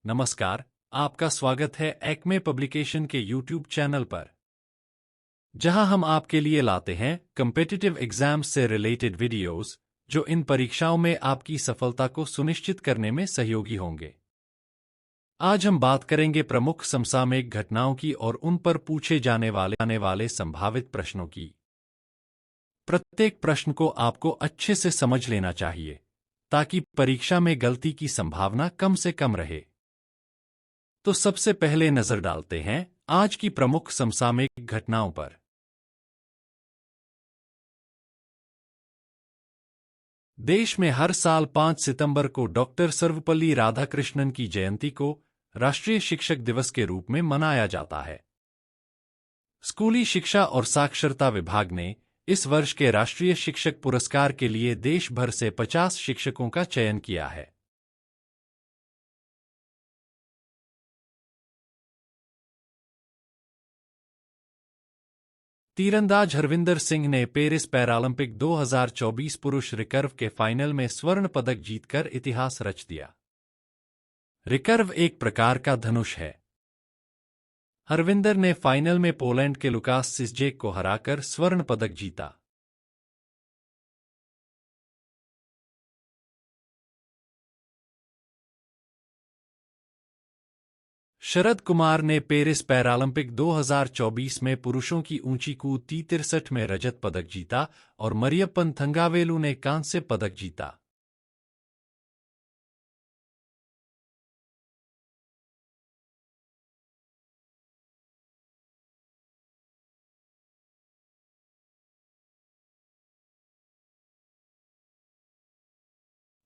नमस्कार, आपका स्वागत है एक्मे पब्लिकेशन के यूट्यूब चैनल पर, जहां हम आपके लिए लाते हैं कम्पिटिटिव एग्जाम्स से रिलेटेड वीडियोस, जो इन परीक्षाओं में आपकी सफलता को सुनिश्चित करने में सहयोगी होंगे। आज हम बात करेंगे प्रमुख समसामयिक घटनाओं की और उन पर पूछे जाने वाले संभावित प्रश्नों की। प्रत्येक प्रश्न को आपको अच्छे से समझ लेना चाहिए, ताकि परीक्षा में गलती की संभावना कम से कम रहे। तो सबसे पहले नजर डालते हैं आज की प्रमुख समसामयिक घटनाओं पर। देश में हर साल 5 सितंबर को डॉक्टर सर्वपल्ली राधाकृष्णन की जयंती को राष्ट्रीय शिक्षक दिवस के रूप में मनाया जाता है। स्कूली शिक्षा और साक्षरता विभाग ने इस वर्ष के राष्ट्रीय शिक्षक पुरस्कार के लिए देश भर से 50 शिक्षकों का चयन किया है। तीरंदाज हरविंदर सिंह ने पेरिस पैरालंपिक 2024 पुरुष रिकर्व के फाइनल में स्वर्ण पदक जीतकर इतिहास रच दिया। रिकर्व एक प्रकार का धनुष है। हरविंदर ने फाइनल में पोलैंड के लुकास सिसजेक को हराकर स्वर्ण पदक जीता। शरद कुमार ने पेरिस पैरालंपिक 2024 में पुरुषों की ऊंची कूद T63 में रजत पदक जीता और मरियप्पन थंगावेलु ने कांस्य पदक जीता।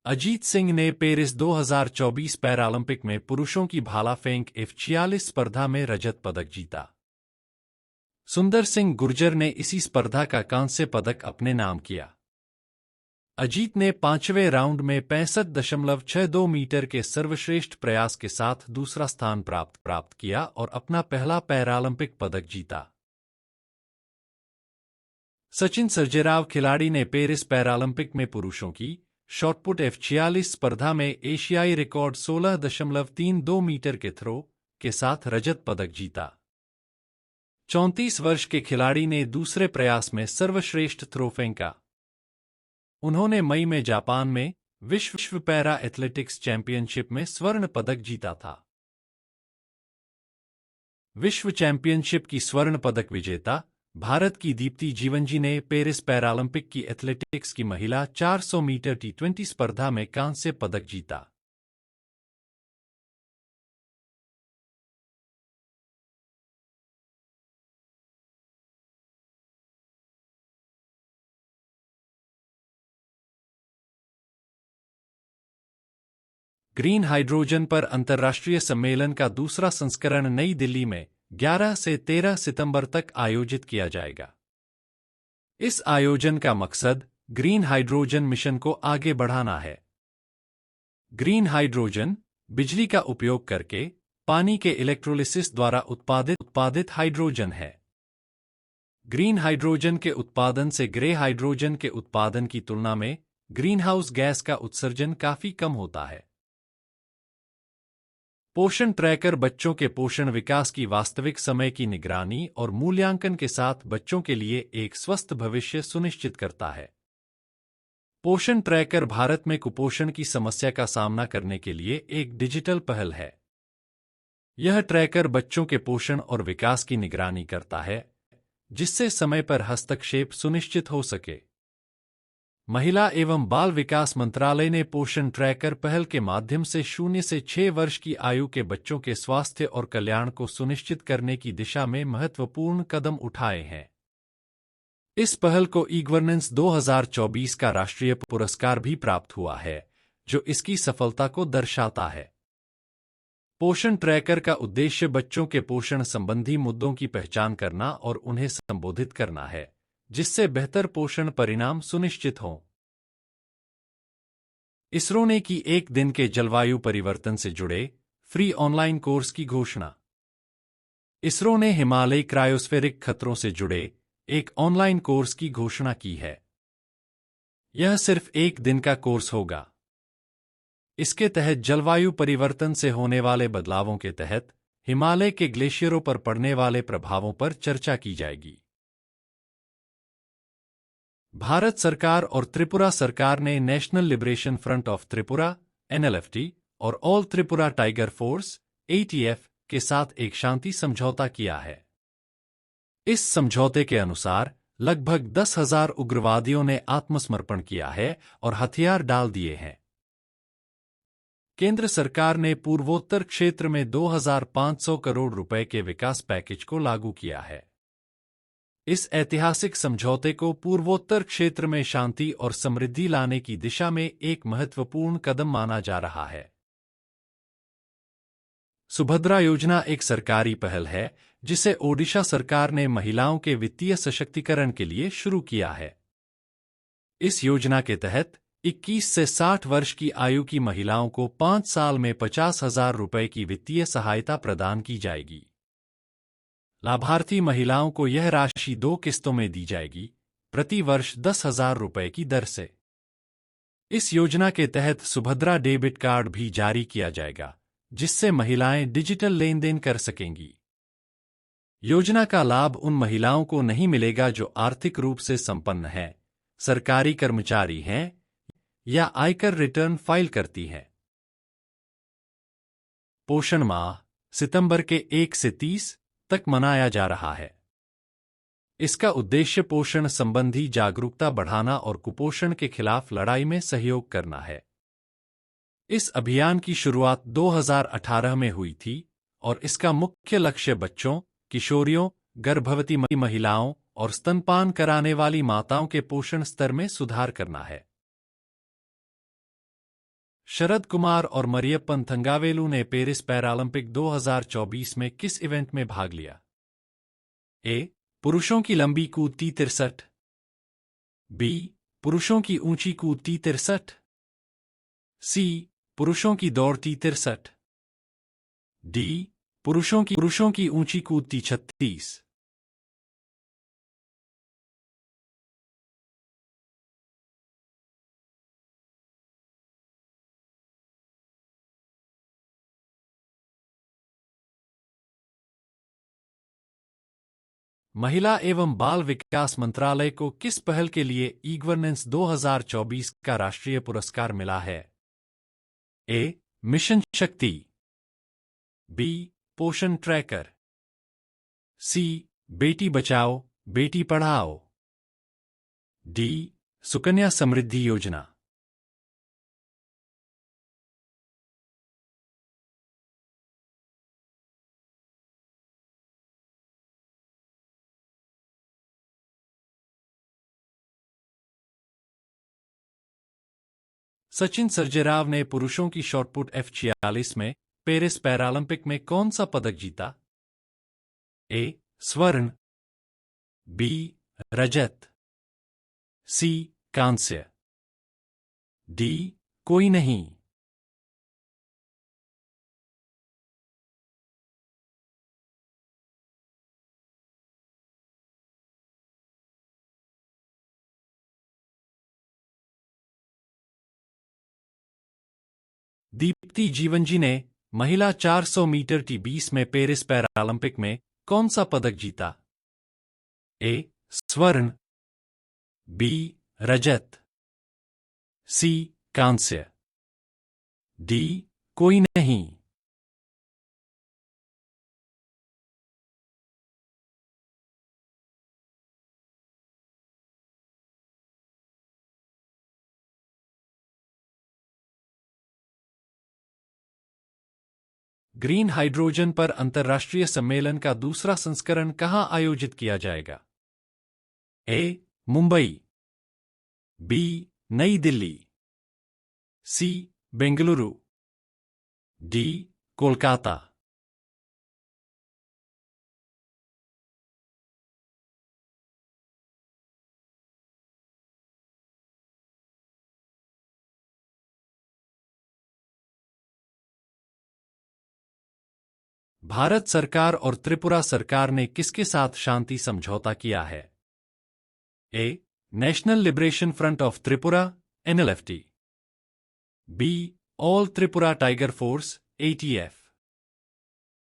अजीत सिंह ने पेरिस 2024 पैरालंपिक में पुरुषों की भाला फेंक F46 स्पर्धा में रजत पदक जीता। सुंदर सिंह गुर्जर ने इसी स्पर्धा का कांस्य पदक अपने नाम किया। अजीत ने 5वें राउंड में 65.62 मीटर के सर्वश्रेष्ठ प्रयास के साथ दूसरा स्थान प्राप्त किया और अपना पहला पैरालंपिक पदक जीता। सचिन सर्जेराव खिलाड़ी ने पेरिस पैरालंपिक में पुरुषों की शॉटपुट F46 स्पर्धा में एशियाई रिकॉर्ड 16.32 मीटर के थ्रो के साथ रजत पदक जीता। 34 वर्ष के खिलाड़ी ने दूसरे प्रयास में सर्वश्रेष्ठ थ्रो फेंका। उन्होंने मई में जापान में विश्व पैरा एथलेटिक्स चैंपियनशिप में स्वर्ण पदक जीता था। विश्व चैंपियनशिप की स्वर्ण पदक विजेता भारत की दीप्ति जीवनजी ने पेरिस पैरालंपिक की एथलेटिक्स की महिला 400 मीटर T20 स्पर्धा में कांस्य पदक जीता। ग्रीन हाइड्रोजन पर अंतर्राष्ट्रीय सम्मेलन का दूसरा संस्करण नई दिल्ली में 11 से 13 सितंबर तक आयोजित किया जाएगा। इस आयोजन का मकसद ग्रीन हाइड्रोजन मिशन को आगे बढ़ाना है। ग्रीन हाइड्रोजन बिजली का उपयोग करके पानी के इलेक्ट्रोलिसिस द्वारा उत्पादित हाइड्रोजन है। ग्रीन हाइड्रोजन के उत्पादन से ग्रे हाइड्रोजन के उत्पादन की तुलना में ग्रीनहाउस गैस का उत्सर्जन काफी कम होता है। पोषण ट्रैकर बच्चों के पोषण विकास की वास्तविक समय की निगरानी और मूल्यांकन के साथ बच्चों के लिए एक स्वस्थ भविष्य सुनिश्चित करता है। पोषण ट्रैकर भारत में कुपोषण की समस्या का सामना करने के लिए एक डिजिटल पहल है। यह ट्रैकर बच्चों के पोषण और विकास की निगरानी करता है, जिससे समय पर हस्तक्षेप सुनिश्चित हो सके। महिला एवं बाल विकास मंत्रालय ने पोषण ट्रैकर पहल के माध्यम से 0 से 6 वर्ष की आयु के बच्चों के स्वास्थ्य और कल्याण को सुनिश्चित करने की दिशा में महत्वपूर्ण कदम उठाए हैं। इस पहल को ई-गवर्नेंस 2024 का राष्ट्रीय पुरस्कार भी प्राप्त हुआ है, जो इसकी सफलता को दर्शाता है। पोषण ट्रैकर का उद्देश्य बच्चों के पोषण संबंधी मुद्दों की पहचान करना और उन्हें संबोधित करना है, जिससे बेहतर पोषण परिणाम सुनिश्चित हों। इसरो ने की 1 दिन के जलवायु परिवर्तन से जुड़े फ्री ऑनलाइन कोर्स की घोषणा। इसरो ने हिमालयी क्रायोस्फेरिक खतरों से जुड़े एक ऑनलाइन कोर्स की घोषणा की है। यह सिर्फ 1 दिन का कोर्स होगा। इसके तहत जलवायु परिवर्तन से होने वाले बदलावों के तहत हिमालय के ग्लेशियरों पर पड़ने वाले प्रभावों पर चर्चा की जाएगी। भारत सरकार और त्रिपुरा सरकार ने national liberation front of Tripura (NLFT) और all Tripura tiger force (ATF) के साथ एक शांति समझौता किया है। इस समझौते के अनुसार लगभग 10,000 उग्रवादियों ने आत्मसमर्पण किया है और हथियार डाल दिए हैं। केंद्र सरकार ने पूर्वोत्तर क्षेत्र में 2,500 करोड़ रुपए के विकास पैकेज को लागू किया है। इस ऐतिहासिक समझौते को पूर्वोत्तर क्षेत्र में शांति और समृद्धि लाने की दिशा में एक महत्वपूर्ण कदम माना जा रहा है। सुभद्रा योजना एक सरकारी पहल है जिसे ओडिशा सरकार ने महिलाओं के वित्तीय सशक्तिकरण के लिए शुरू किया है। इस योजना के तहत 21 से 60 वर्ष की आयु की महिलाओं को 5 साल में 50,000 रुपए की वित्तीय सहायता प्रदान की जाएगी। लाभार्थी महिलाओं को यह राशि 2 किस्तों में दी जाएगी, प्रति वर्ष 10,000 रुपए की दर से। इस योजना के तहत सुभद्रा डेबिट कार्ड भी जारी किया जाएगा, जिससे महिलाएं डिजिटल लेन देन कर सकेंगी। योजना का लाभ उन महिलाओं को नहीं मिलेगा जो आर्थिक रूप से संपन्न हैं, सरकारी कर्मचारी हैं या आयकर रिटर्न फाइल करती हैं। पोषण माह सितंबर के 1 से 30 तक मनाया जा रहा है। इसका उद्देश्य पोषण संबंधी जागरूकता बढ़ाना और कुपोषण के खिलाफ लड़ाई में सहयोग करना है। इस अभियान की शुरुआत 2018 में हुई थी और इसका मुख्य लक्ष्य बच्चों, किशोरियों, गर्भवती महिलाओं और स्तनपान कराने वाली माताओं के पोषण स्तर में सुधार करना है। शरद कुमार और मरियप्पन थंगावेलु ने पेरिस पैरालंपिक 2024 में किस इवेंट में भाग लिया? ए. पुरुषों की लंबी कूद T63, बी. पुरुषों की ऊंची कूद T63, सी. पुरुषों की दौड़ T63, डी. पुरुषों की ऊंची कूद T36। महिला एवं बाल विकास मंत्रालय को किस पहल के लिए ई-गवर्नेंस 2024 का राष्ट्रीय पुरस्कार मिला है? ए. मिशन शक्ति, बी. पोषण ट्रैकर, सी. बेटी बचाओ बेटी पढ़ाओ, डी. सुकन्या समृद्धि योजना। सचिन सर्जेराव ने पुरुषों की शॉटपुट F46 में पेरिस पैरालंपिक में कौन सा पदक जीता? ए. स्वर्ण, बी. रजत, सी. कांस्य, डी. कोई नहीं। दीप्ति जीवनजी ने महिला 400 मीटर T20 में पेरिस पैरालंपिक में कौन सा पदक जीता? ए. स्वर्ण, बी. रजत, सी. कांस्य, डी. कोई नहीं। ग्रीन हाइड्रोजन पर अंतर्राष्ट्रीय सम्मेलन का दूसरा संस्करण कहाँ आयोजित किया जाएगा? ए. मुंबई, बी. नई दिल्ली, सी. बेंगलुरु, डी. कोलकाता। भारत सरकार और त्रिपुरा सरकार ने किसके साथ शांति समझौता किया है? A. National liberation front of Tripura (NLFT), B. All Tripura tiger force ATF।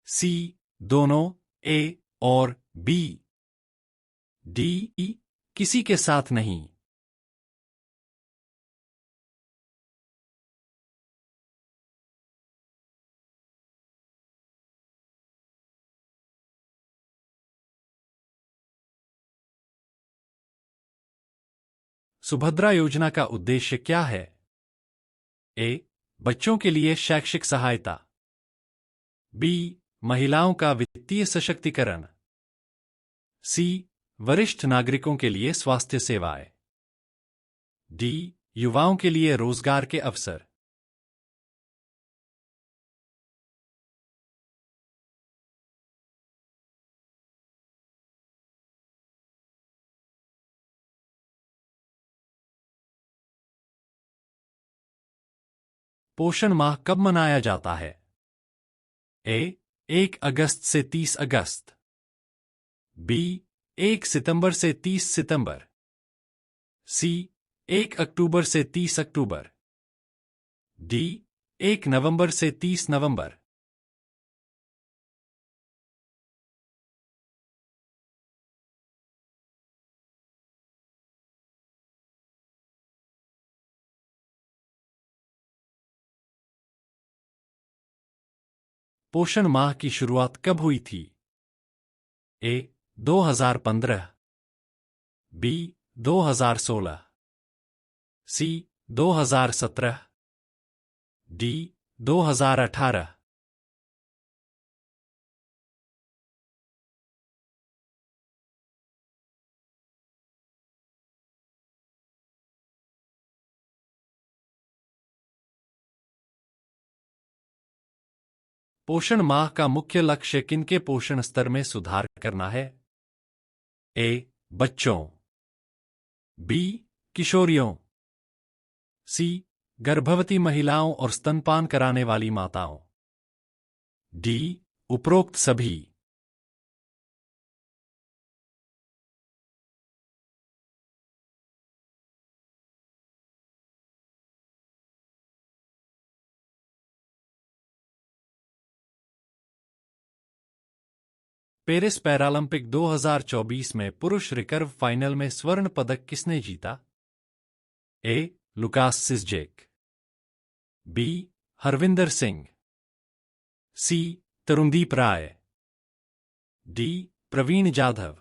C दोनों ए और बी। डी किसी के साथ नहीं। सुभद्रा योजना का उद्देश्य क्या है? ए बच्चों के लिए शैक्षिक सहायता। बी महिलाओं का वित्तीय सशक्तिकरण। सी वरिष्ठ नागरिकों के लिए स्वास्थ्य सेवाएं। डी युवाओं के लिए रोजगार के अवसर। पोषण माह कब मनाया जाता है? ए 1 अगस्त से 30 अगस्त। बी 1 सितंबर से 30 सितंबर। सी 1 अक्टूबर से 30 अक्टूबर। डी 1 नवंबर से 30 नवंबर। पोषण माह की शुरुआत कब हुई थी? ए 2015। बी 2016। सी 2017। डी 2018। पोषण माह का मुख्य लक्ष्य किनके पोषण स्तर में सुधार करना है? ए बच्चों। बी किशोरियों। सी गर्भवती महिलाओं और स्तनपान कराने वाली माताओं। डी उपरोक्त सभी। पेरिस पैरालंपिक 2024 में पुरुष रिकर्व फाइनल में स्वर्ण पदक किसने जीता? ए लुकास सिस्जेक। बी हरविंदर सिंह। सी तरुणदीप राय। डी प्रवीण जाधव।